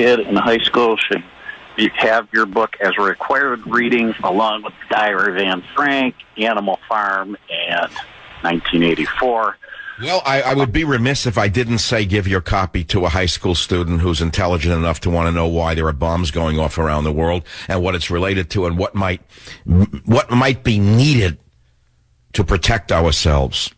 kid in high school should have your book as a required reading, along with Diary of Anne Frank, Animal Farm, and 1984. Well, I would be remiss if I didn't say give your copy to a high school student who's intelligent enough to want to know why there are bombs going off around the world and what it's related to and what might be needed to protect ourselves.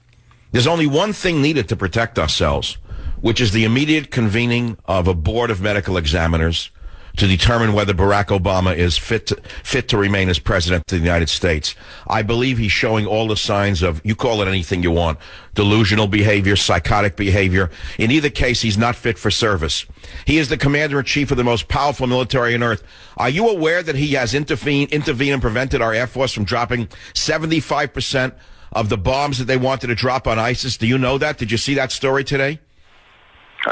There's only one thing needed to protect ourselves, which is the immediate convening of a board of medical examiners to determine whether Barack Obama is fit to remain as president of the United States. I believe he's showing all the signs of, you call it anything you want, delusional behavior, psychotic behavior. In either case, he's not fit for service. He is the commander-in-chief of the most powerful military on earth. Are you aware that he has intervened and prevented our Air Force from dropping 75% of the bombs that they wanted to drop on ISIS? Do you know that? Did you see that story today?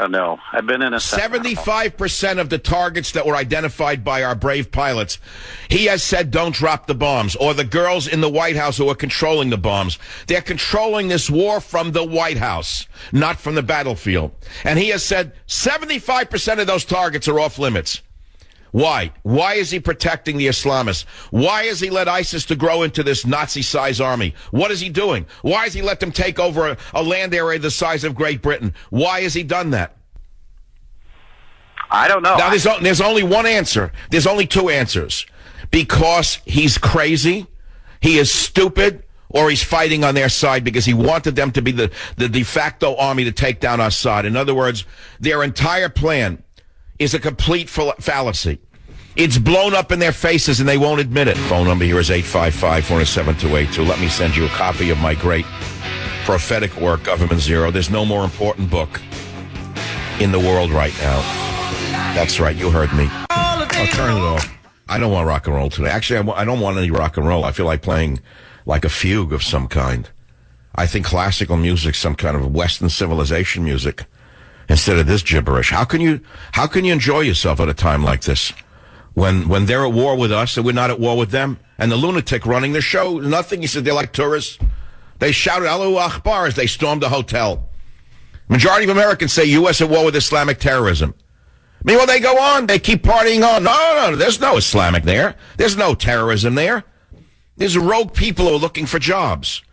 No, I've been in a 75% of the targets that were identified by our brave pilots, he has said don't drop the bombs, or the girls in the White House who are controlling the bombs. They're controlling this war from the White House, not from the battlefield. And he has said 75% of those targets are off limits. Why? Why is he protecting the Islamists? Why has he let ISIS to grow into this Nazi-size army? What is he doing? Why has he let them take over a land area the size of Great Britain? Why has he done that? I don't know. Now, there's only one answer. There's only two answers. Because he's crazy, he is stupid, or he's fighting on their side because he wanted them to be the de facto army to take down Assad. In other words, their entire plan is a complete fallacy. It's blown up in their faces, and they won't admit it. Phone number here is 855-407-282. Let me send you a copy of my great prophetic work, Government Zero. There's no more important book in the world right now. That's right, you heard me. I'll turn it off. I don't want rock and roll today. Actually, I don't want any rock and roll. I feel like playing like a fugue of some kind. I think classical music's some kind of Western civilization music instead of this gibberish. How can you enjoy yourself at a time like this when they're at war with us and we're not at war with them? And the lunatic running the show, nothing. He said they're like tourists. They shouted Allahu Akbar as they stormed the hotel. Majority of Americans say U.S. at war with Islamic terrorism. Meanwhile, they go on. They keep partying on. No, there's no Islamic there. There's no terrorism there. There's rogue people who are looking for jobs.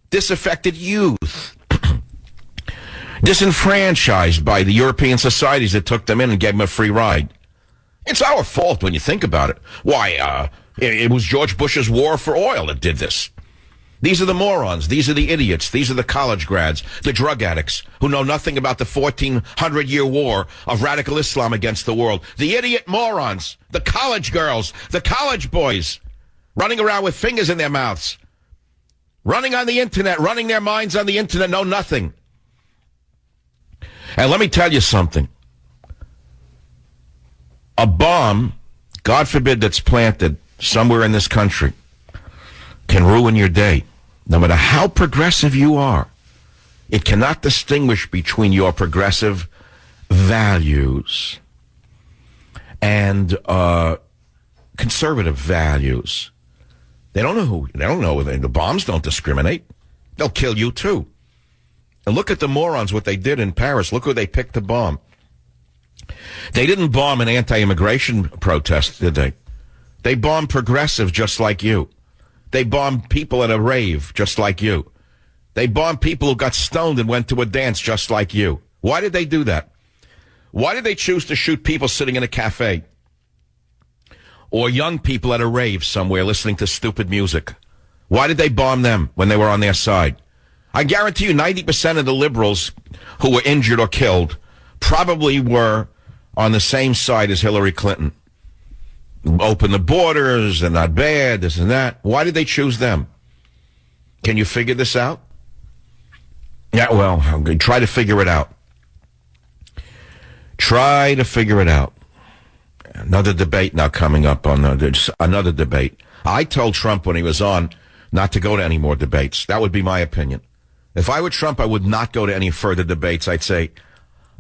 Disaffected youth. Disenfranchised by the European societies that took them in and gave them a free ride. It's our fault when you think about it. Why, it was George Bush's war for oil that did this. These are the morons. These are the idiots. These are the college grads, the drug addicts who know nothing about the 1400-year war of radical Islam against the world. The idiot morons, the college girls, the college boys running around with fingers in their mouths, running on the internet, running their minds on the internet, know nothing. And let me tell you something. A bomb, God forbid, that's planted somewhere in this country can ruin your day. No matter how progressive you are, it cannot distinguish between your progressive values and conservative values. They don't know the bombs don't discriminate. They'll kill you too. And look at the morons, what they did in Paris. Look who they picked to bomb. They didn't bomb an anti-immigration protest, did they? They bombed progressives just like you. They bombed people at a rave just like you. They bombed people who got stoned and went to a dance just like you. Why did they do that? Why did they choose to shoot people sitting in a cafe? Or young people at a rave somewhere listening to stupid music? Why did they bomb them when they were on their side? I guarantee you 90% of the liberals who were injured or killed probably were on the same side as Hillary Clinton. Open the borders, they're not bad, this and that. Why did they choose them? Can you figure this out? Yeah, well, I'm going to try to figure it out. Try to figure it out. Another debate now coming up on another debate. I told Trump when he was on not to go to any more debates. That would be my opinion. If I were Trump, I would not go to any further debates. I'd say,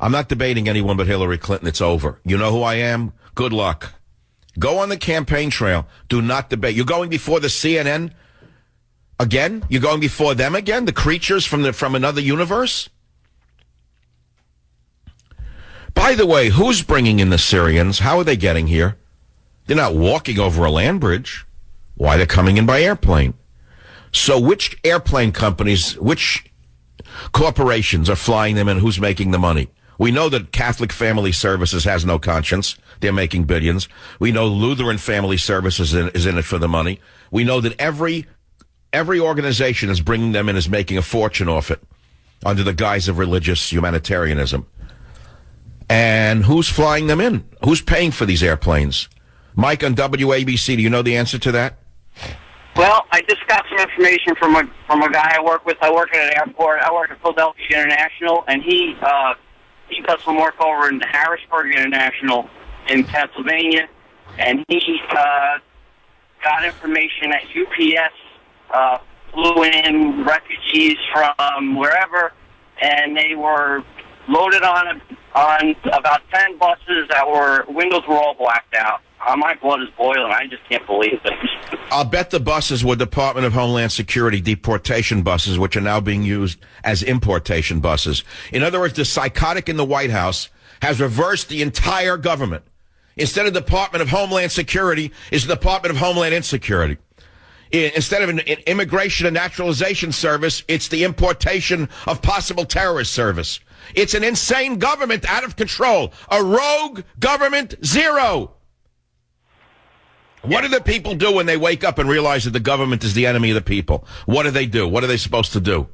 I'm not debating anyone but Hillary Clinton. It's over. You know who I am? Good luck. Go on the campaign trail. Do not debate. You're going before the CNN again? You're going before them again? The creatures from another universe? By the way, who's bringing in the Syrians? How are they getting here? They're not walking over a land bridge. Why? They're coming in by airplane. So which airplane companies, which corporations are flying them in? Who's making the money? We know that Catholic Family Services has no conscience. They're making billions. We know Lutheran Family Services is in it for the money. We know that every organization is bringing them in, is making a fortune off it under the guise of religious humanitarianism. And who's flying them in? Who's paying for these airplanes? Mike on WABC, do you know the answer to that? Well, I just got some information from a guy I work with. I work at an airport. I work at Philadelphia International, and he does some work over in Harrisburg International in Pennsylvania, and he got information that UPS flew in refugees from wherever, and they were loaded on about 10 buses that windows were all blacked out. My blood is boiling. I just can't believe it. I'll bet the buses were Department of Homeland Security deportation buses, which are now being used as importation buses. In other words, the psychotic in the White House has reversed the entire government. Instead of Department of Homeland Security, it's the Department of Homeland Insecurity. Instead of an Immigration and Naturalization Service, it's the Importation of Possible Terrorist Service. It's an insane government out of control. A rogue government zero. What do the people do when they wake up and realize that the government is the enemy of the people? What do they do? What are they supposed to do?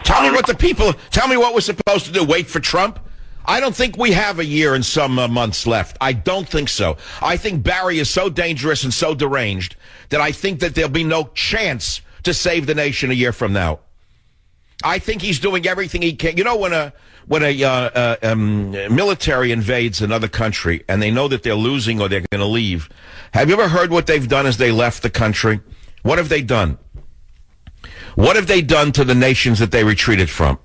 Tell me what we're supposed to do. Wait for Trump? I don't think we have a year and some months left. I don't think so. I think Barry is so dangerous and so deranged that I think that there'll be no chance to save the nation a year from now. I think he's doing everything he can. You know, when a military invades another country and they know that they're losing or they're going to leave, have you ever heard what they've done as they left the country? What have they done? What have they done to the nations that they retreated from?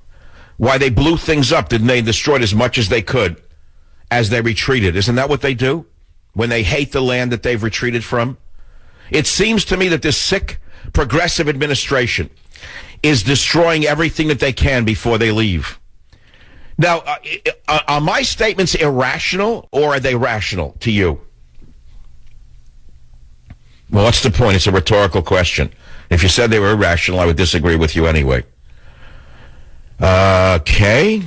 Why, they blew things up. Didn't they? Destroyed as much as they could as they retreated. Isn't that what they do when they hate the land that they've retreated from? It seems to me that this sick, progressive administration is destroying everything that they can before they leave. Now, are my statements irrational or are they rational to you? Well, what's the point? It's a rhetorical question. If you said they were irrational, I would disagree with you anyway. Okay.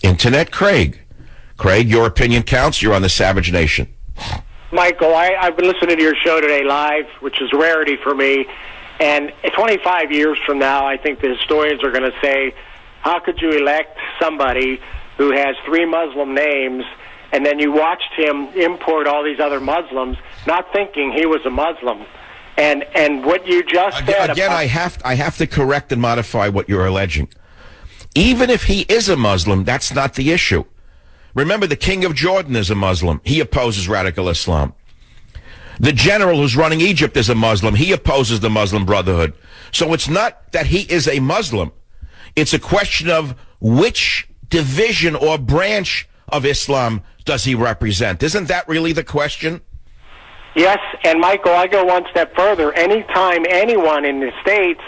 Internet Craig. Craig, your opinion counts. You're on the Savage Nation. Michael, I've been listening to your show today live, which is a rarity for me. And 25 years from now, I think the historians are going to say, how could you elect somebody who has 3 Muslim names, and then you watched him import all these other Muslims, not thinking he was a Muslim? And what you just said... Again, I have to correct and modify what you're alleging. Even if he is a Muslim, that's not the issue. Remember, the King of Jordan is a Muslim. He opposes radical Islam. The general who's running Egypt is a Muslim. He opposes the Muslim Brotherhood. So it's not that he is a Muslim. It's a question of which division or branch of Islam does he represent. Isn't that really the question? Yes, and Michael, I go one step further. Anytime anyone in the States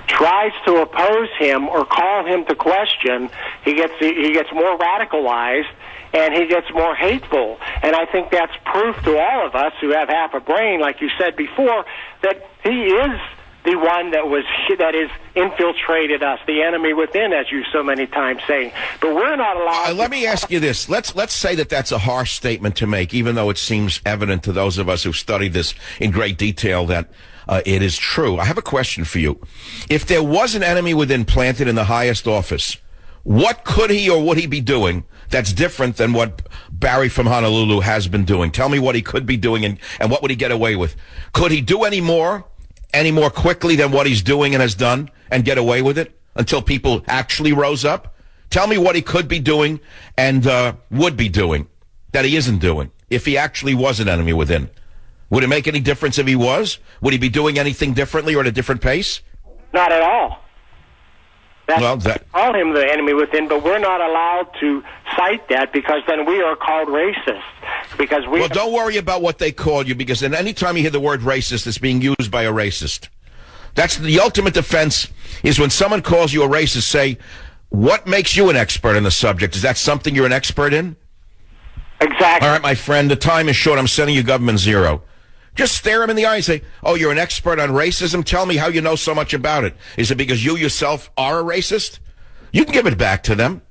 tries to oppose him or call him to question, he gets more radicalized and he gets more hateful. And I think that's proof to all of us who have half a brain, like you said before, that he is the one that is infiltrated us, the enemy within, as you so many times say. But we're not allowed. Let me ask you this: let's say that that's a harsh statement to make, even though it seems evident to those of us who've studied this in great detail that it is true. I have a question for you: if there was an enemy within planted in the highest office, what could he or would he be doing that's different than what Barry from Honolulu has been doing? Tell me what he could be doing and what would he get away with? Could he do any more quickly than what he's doing and has done and get away with it until people actually rose up? Tell me what he could be doing and would be doing that he isn't doing if he actually was an enemy within. Would it make any difference if he was? Would he be doing anything differently or at a different pace? Not at all. Call him the enemy within, but we're not allowed to cite that because then we are called racist. Well, don't worry about what they call you, because then any time you hear the word racist, it's being used by a racist. That's the ultimate defense, is when someone calls you a racist, say, What makes you an expert in the subject? Is that something you're an expert in? Exactly. All right, my friend, the time is short. I'm sending you government zero. Just stare him in the eye and say, oh, you're an expert on racism? Tell me how you know so much about it. Is it because you yourself are a racist? You can give it back to them.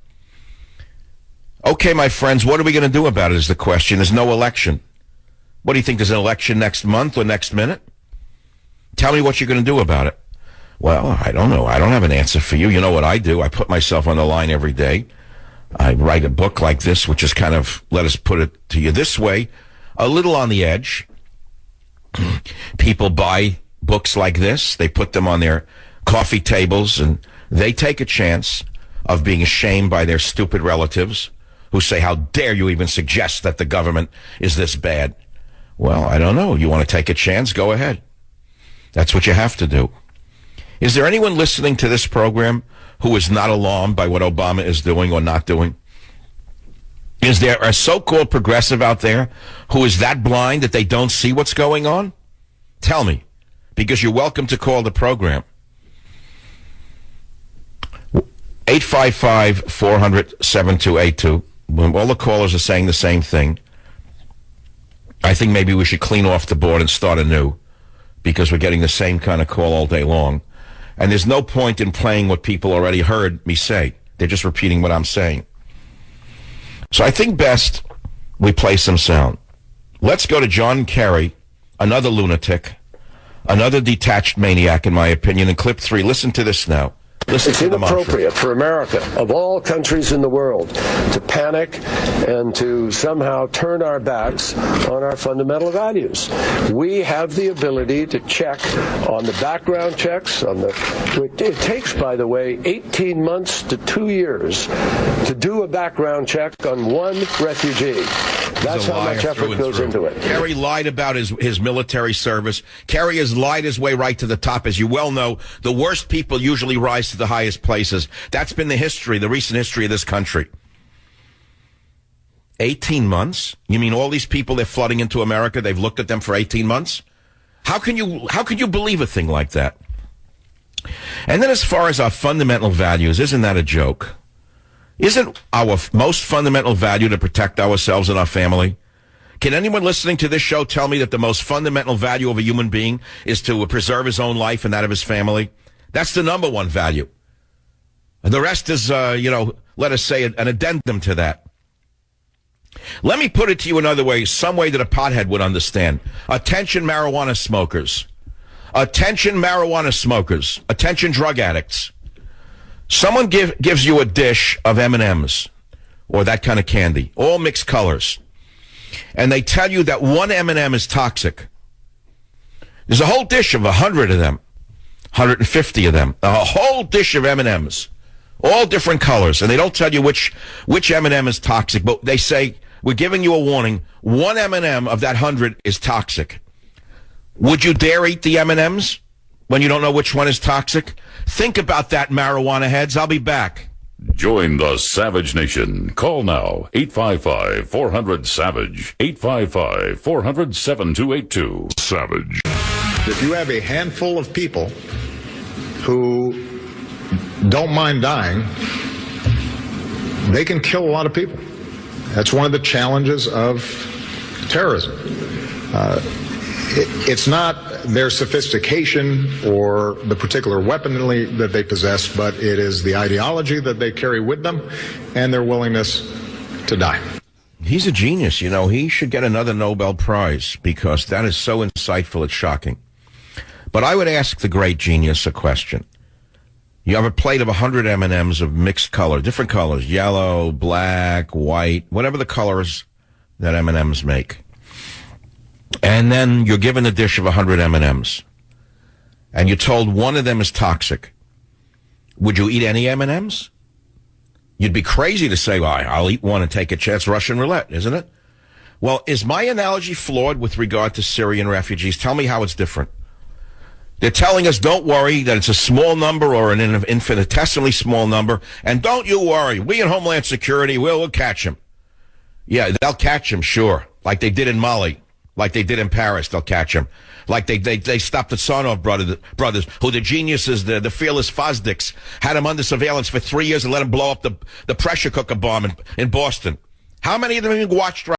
Okay, my friends, what are we going to do about it is the question. There's no election. What do you think, there's an election next month or next minute? Tell me what you're going to do about it. Well, I don't know. I don't have an answer for you. You know what I do? I put myself on the line every day. I write a book like this, which is kind of, let us put it to you this way, a little on the edge. People buy books like this. They put them on their coffee tables, and they take a chance of being shamed by their stupid relatives who say, how dare you even suggest that the government is this bad? Well, I don't know. You want to take a chance? Go ahead. That's what you have to do. Is there anyone listening to this program who is not alarmed by what Obama is doing or not doing? Is there a so-called progressive out there who is that blind that they don't see what's going on? Tell me, because you're welcome to call the program. 855-400-7282. All the callers are saying the same thing. I think maybe we should clean off the board and start anew, because we're getting the same kind of call all day long. And there's no point in playing what people already heard me say. They're just repeating what I'm saying. So I think best we play some sound. Let's go to John Kerry, another lunatic, another detached maniac, in my opinion, in clip 3. Listen to this now. It's inappropriate for America, of all countries in the world, to panic and to somehow turn our backs on our fundamental values. We have the ability to check on the background checks. It takes, by the way, 18 months to 2 years to do a background check on one refugee. That's how much effort goes into it. Kerry lied about his military service. Kerry has lied his way right to the top. As you well know, the worst people usually rise to the highest places. That's been the history, the recent history of this country. 18 months? You mean all these people, they're flooding into America, they've looked at them for 18 months? How can you believe a thing like that? And then as far as our fundamental values, isn't that a joke? Isn't our most fundamental value to protect ourselves and our family? Can anyone listening to this show tell me that the most fundamental value of a human being is to preserve his own life and that of his family? That's the number one value. And the rest is, let us say, an addendum to that. Let me put it to you another way, some way that a pothead would understand. Attention marijuana smokers. Attention marijuana smokers. Attention drug addicts. Someone gives you a dish of M&Ms or that kind of candy, all mixed colors, and they tell you that one M&M is toxic. There's a whole dish of 100 of them, 150 of them, a whole dish of M&Ms, all different colors, and they don't tell you which M&M is toxic, but they say, we're giving you a warning, one M&M of that 100 is toxic. Would you dare eat the M&Ms when you don't know which one is toxic? Think about that, marijuana heads. I'll be back. Join the Savage Nation. Call now, 855-400-SAVAGE, 855-400-7282. Savage. If you have a handful of people who don't mind dying, they can kill a lot of people. That's one of the challenges of terrorism. It's not their sophistication or the particular weaponry that they possess, but it is the ideology that they carry with them and their willingness to die. He's a genius. He should get another Nobel Prize because that is so insightful, it's shocking. But I would ask the great genius a question. You have a plate of 100 M&Ms of mixed color, different colors, yellow, black, white, whatever the colors that M&Ms make. And then you're given a dish of 100 M&Ms. And you're told one of them is toxic. Would you eat any M&Ms? You'd be crazy to say, well, I'll eat one and take a chance. Russian roulette, isn't it? Well, is my analogy flawed with regard to Syrian refugees? Tell me how it's different. They're telling us, don't worry, that it's a small number or an infinitesimally small number. And don't you worry, we in Homeland Security, we'll catch him. Yeah, they'll catch him, sure, like they did in Mali. Like they did in Paris, they'll catch him. Like they stopped the Sarnoff brothers, who the geniuses, the fearless Fosdicks, had him under surveillance for 3 years and let him blow up the pressure cooker bomb in Boston. How many of them have been watched right